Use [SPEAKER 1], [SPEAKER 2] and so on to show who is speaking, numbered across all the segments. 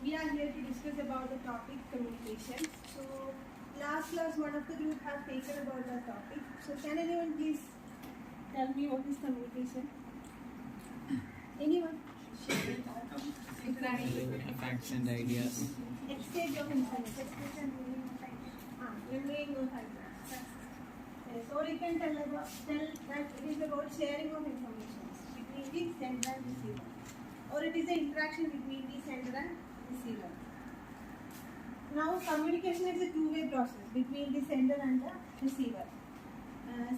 [SPEAKER 1] we are here to discuss about the topic communication. So last class one of the group have taken about the topic. So can anyone please tell me what is communication? Anyone?
[SPEAKER 2] Facts and ideas.
[SPEAKER 1] Exchange of information. Relaying of ideas. Yes, or you can tell that it is about sharing of information between the sender and receiver, or it is an interaction between the sender and receiver. Now, communication is a two-way process between the sender and the receiver.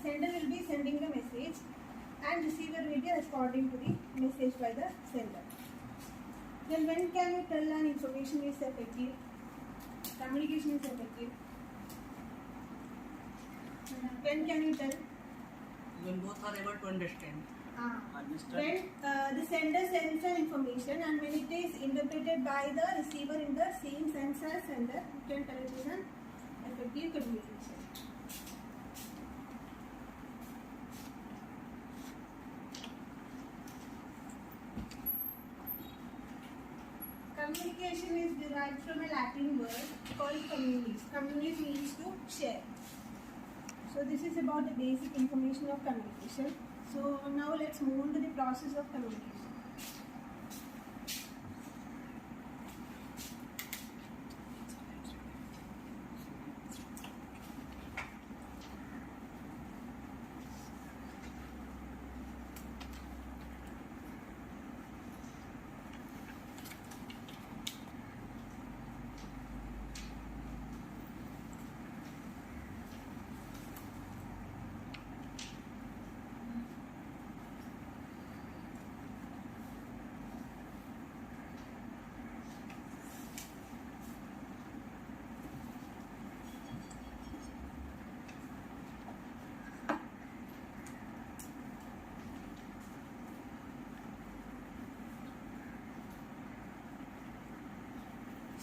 [SPEAKER 1] Sender will be sending the message, and receiver will be responding to the message by the sender. Then, when can you tell an information is effective? Communication is effective. When can you tell?
[SPEAKER 3] When both are able to understand.
[SPEAKER 1] When the sender sends an information and when it is interpreted by the receiver in the same sense as sender, you can tell it is an effective communication. Communication is derived from a Latin word called communis. Communis means to share. So this is about the basic information of communication. So now let's move on to the process of communication.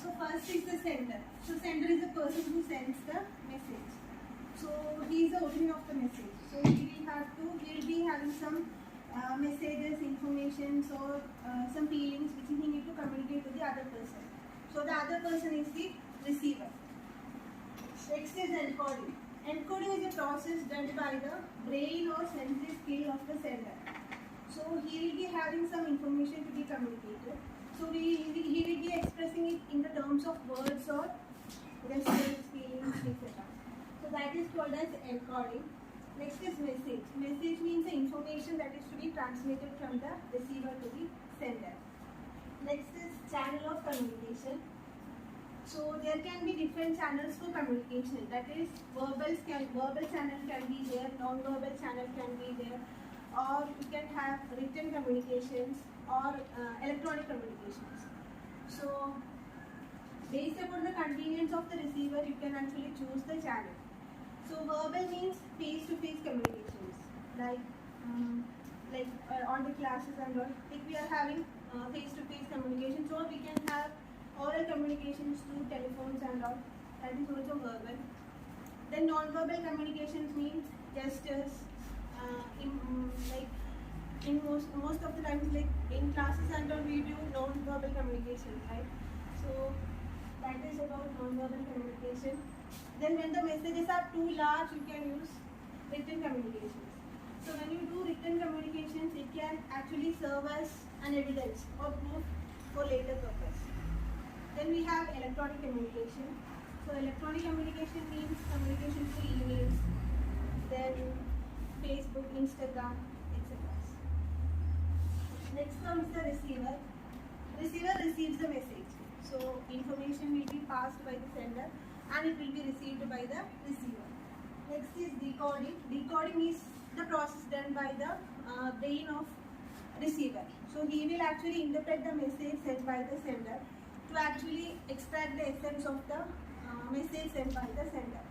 [SPEAKER 1] So first is the sender. So sender is the person who sends the message. So he is the origin of the message. So he will be having some messages, informations, or some feelings which he need to communicate to the other person. So the other person is the receiver. Next is encoding. Encoding is a process done by the brain or sensory skill of the sender. So he will be having some information to be communicated. So he will be expressing it in the terms of words or gestures, feelings, etc. So that is called as encoding. Next is message. Message means the information that is to be transmitted from the receiver to the sender. Next is channel of communication. So there can be different channels for communication. That is, verbal channel can be there, non-verbal channel can be there, or you can have written communications or electronic communications. So based upon the convenience of the receiver, you can actually choose the channel. So verbal means face-to-face communications, like on the classes and all. If we are having face-to-face communications, or we can have oral communications through telephones and all. That is also verbal. Then non-verbal communications means gestures. In most of the times, like in classes and all, we do non-verbal communication, right? So that is about non-verbal communication. Then when the messages are too large, you can use written communications. So when you do written communications, it can actually serve as an evidence or proof for later purpose. Then we have electronic communication. So electronic communication means communication through emails, then Facebook, Instagram, etc. Next comes the receiver. Receiver receives the message. So information will be passed by the sender and it will be received by the receiver. Next is decoding. Decoding is the process done by the brain of receiver. So he will actually interpret the message sent by the sender to actually extract the essence of the message sent by the sender.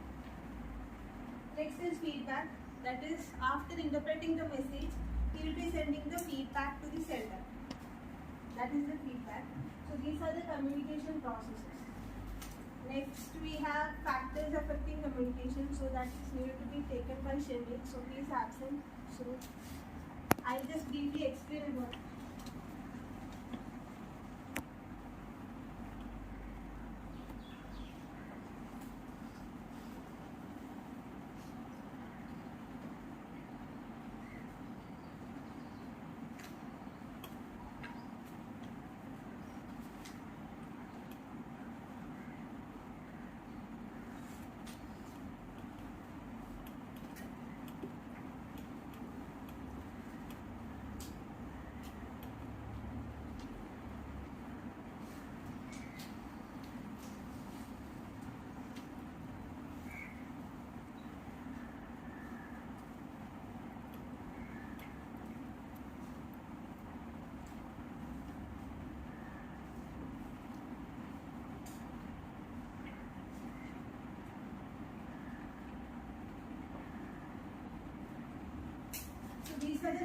[SPEAKER 1] Next is feedback. That is, after interpreting the message, he will be sending the feedback to the sender. That is the feedback. So these are the communication processes. Next we have factors affecting communication. So that is needed to be taken by Shenrik. So he is absent. So I'll just briefly explain about it.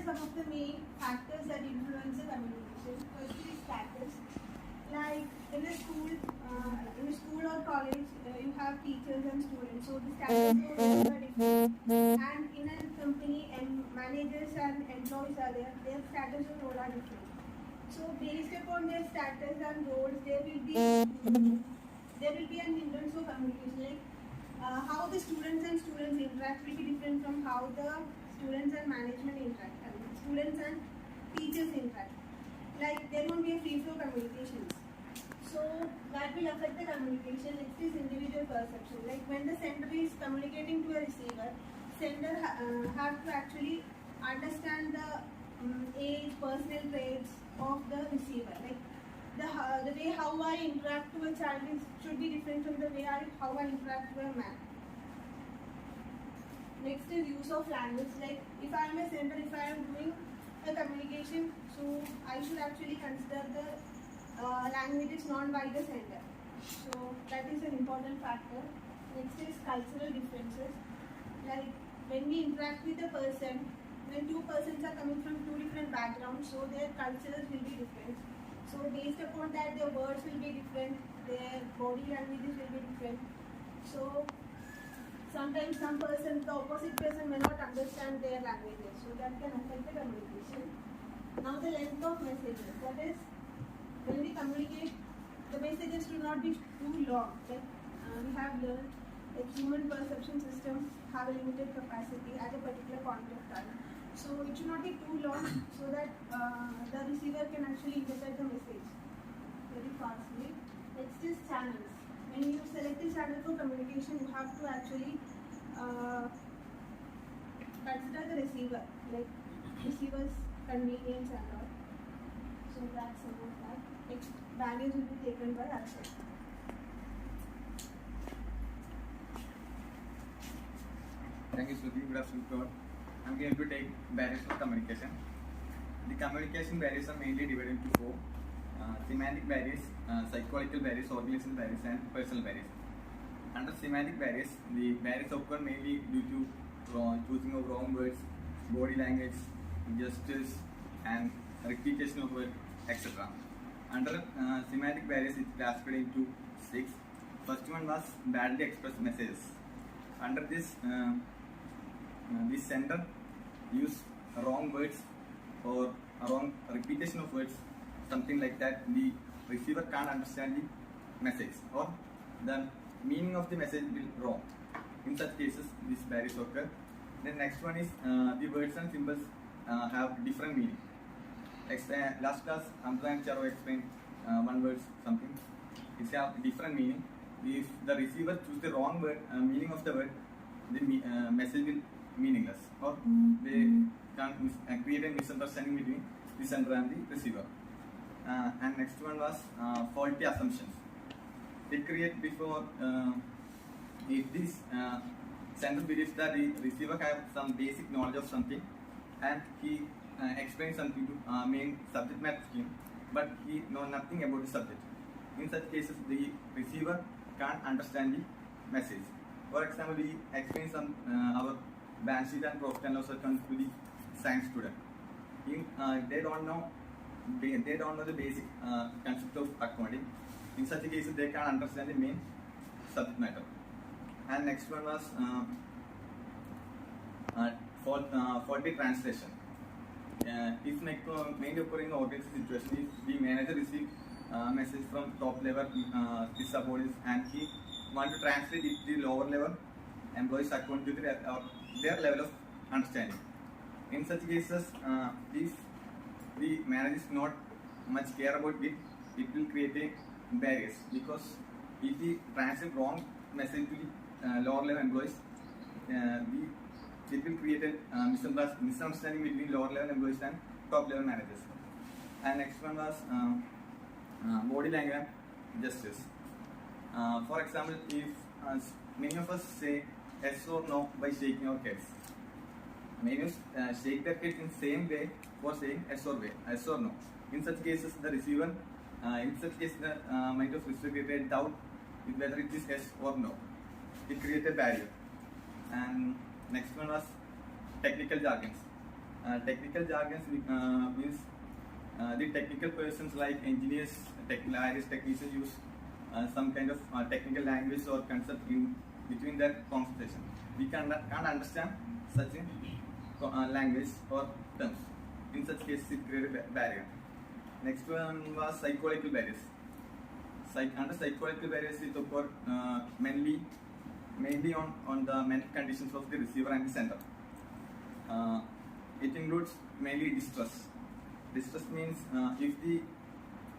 [SPEAKER 1] some of the main factors that influence the communication. First is status. Like in a school or college, you have teachers and students. So the status of them are different. And in a company, and managers and employees are there. Their status and role are different. So based upon their status and roles, there will be an influence of communication. Like how the students interact will be different from how the students and management interact. I mean, students and teachers interact. Like there won't be a free flow communications. So that will affect the communication. Next is individual perception. Like when the sender is communicating to a receiver, sender have to actually understand the age, personal traits of the receiver. Like the way how I interact to a child should be different from the way how I interact to a man. Next is use of language. Like if I am a sender, if I am doing a communication, so I should actually consider the language is known by the sender. So that is an important factor. Next is cultural differences. Like when we interact with a person, when two persons are coming from two different backgrounds, so their cultures will be different. So based upon that, their words will be different, their body languages will be different. So sometimes the opposite person may not understand their languages, so that can affect the communication. Now the length of messages, that is, when we communicate, the messages should not be too long. Like we have learned that human perception systems have a limited capacity at a particular point of time. So it should not be too long so that the receiver can actually interpret the message very fastly. Next is channels. When you select a channel for communication, you have to actually consider the receiver, like receiver's convenience and all. So that's some of that. Next, values will be taken by ourselves.
[SPEAKER 4] Thank you, Shruti. Good afternoon, to all. I'm going to take barriers of communication. The communication barriers are mainly divided into four: semantic barriers, psychological barriers, organizational barriers, and personal barriers. Under semantic barriers, the barriers occur mainly due to choosing of wrong words, body language, gestures, and repetition of words, etc. Under semantic barriers, it classified into 6. First one was badly expressed messages. Under this, the sender use wrong words or wrong repetition of words, something like that. The receiver can't understand the message, or the meaning of the message will wrong. In such cases, these barriers occur. Then next one is the words and symbols have different meaning. Last class, Hamza and Charo explained one word something. It have different meaning. If the receiver choose the wrong word, meaning of the word, the message will meaningless, or they can create a misunderstanding between the sender and the receiver. And next one was faulty assumptions. They create before if this sender believes that the receiver have some basic knowledge of something, and he explains something to main subject matter scheme, but he know nothing about the subject. In such cases, the receiver can't understand the message. For example, we explain some our balance sheet and profit and loss account to the science student. They don't know the basic concept of accounting. In such cases, they can't understand the main subject matter. And next one was faulty translation. It's mainly occurring in the organization situation. If the manager receives message from top level his subordinates, and he want to translate it to the lower level employees according to their level of understanding. In such cases, if the manager is not much care about it, it will create a barriers, because if we translate wrong message to the lower level employees, it will create a misunderstanding between lower level employees and top level managers. And next one was body language gestures. For example, if many of us say yes or no by shaking our heads, many of us shake their heads in same way for saying yes or no. In such cases, the receiver, the mind of receiver created doubt with whether it is yes or no. It created a barrier. And next one was technical jargons. Technical jargons means the technical persons like engineers, various technicians use some kind of technical language or concept in between their conversation. We can't understand such a language or terms. In such cases, it creates a barrier. Next one was psychological barriers. Under psychological barriers, it occur mainly on the mental conditions of the receiver and the sender. It includes mainly distrust. Distrust means if the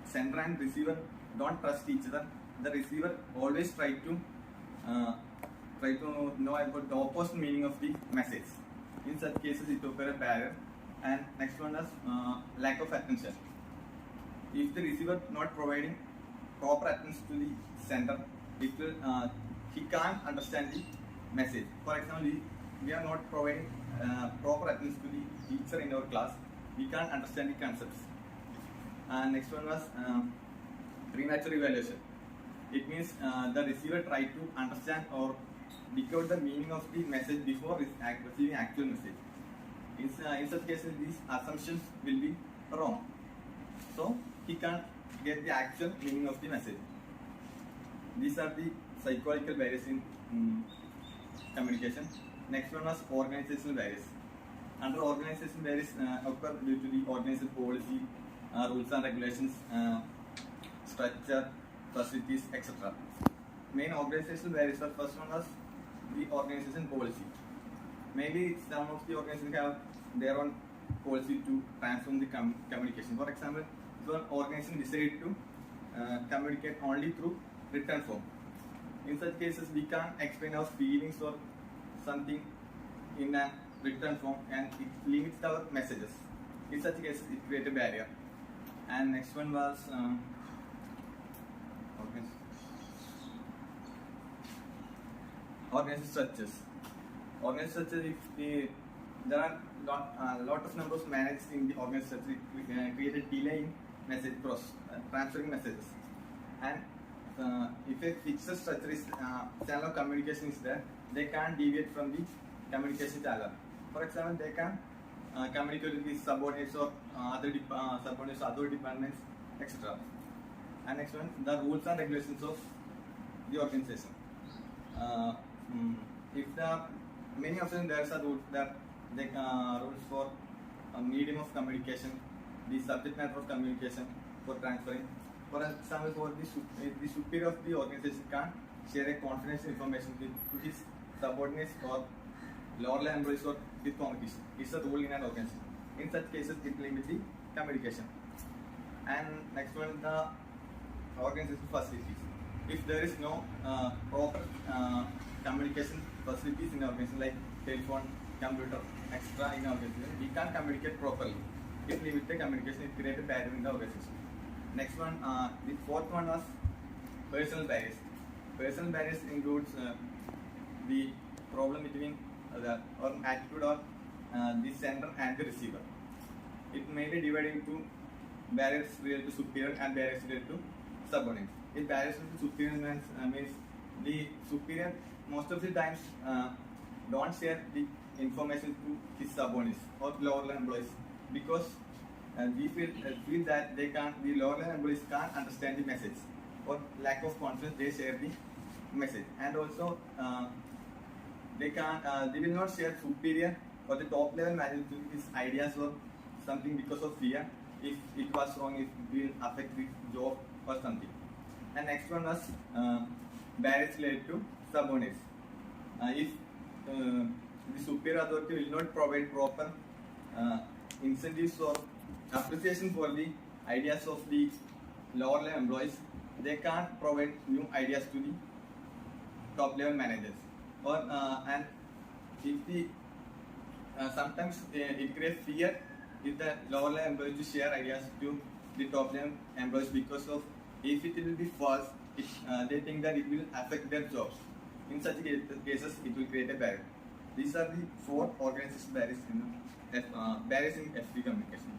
[SPEAKER 4] sender and receiver don't trust each other, the receiver always try to know about the opposite meaning of the message. In such cases, it occurs a barrier. And next one is lack of attention. If the receiver not providing proper attention to the sender, it will he can't understand the message. For example, we are not providing proper attention to the teacher in our class, we can't understand the concepts. And next one was premature evaluation. It means the receiver try to understand or decode the meaning of the message before receiving actual message. In such cases, these assumptions will be wrong. So he can't get the actual meaning of the message. These are the psychological barriers in communication. Next one was organizational barriers. Under organizational barriers occur due to the organizational policy, rules and regulations, structure, facilities, etc. Main organizational barriers are first one was the organization policy. Maybe some of the organizations have their own policy to transform the communication. For example, if an organization decided to communicate only through written form. In such cases, we can't explain our feelings or something in a written form, and it limits our messages. In such cases, it creates a barrier. And next one was organization structures. Organization structure, if there are lot of numbers managed in the organization structure, it create a delay in message process, transferring messages. And if a fixed structure is channel of communication is there, they can't deviate from the communication channel. For example, they can communicate with subordinates or other subordinates, other departments, etc. And next one, the rules and regulations of the organization. If the many of them there are rules that they rules for a medium of communication, the subject matter of communication for transferring. For example, for the superior of the organization can't share a confidential information with his subordinates or lower level employees or with competition. It's a rule in an organization. In such cases, it limits the communication. And next one, the organization facilities. If there is no proper communication facilities in the organization like telephone, computer, etc. in the organization, we can't communicate properly. It limits the communication, it creates a barrier in the organization. Next one, the fourth one was personal barriers. Personal barriers includes the problem between or attitude of the sender and the receiver. It mainly divided into barriers related to superior and barriers related to subordinates. If barriers related to superior means the superior most of the times don't share the information to his subordinates or lower level employees because we feel that the lower level employees can't understand the message or lack of confidence they share the message, and also they will not share superior or the top level management his ideas or something because of fear if it was wrong, if it will affect the job or something. And next one was barriers related to subordinates. If the superior authority will not provide proper incentives or appreciation for the ideas of the lower level employees, they can't provide new ideas to the top level managers. Or and if the sometimes it creates fear if the lower level employees to share ideas to the top level employees because of if it will be false, they think that it will affect their jobs. In such cases, it will create a barrier. These are the 4 organizational barriers in FP communication.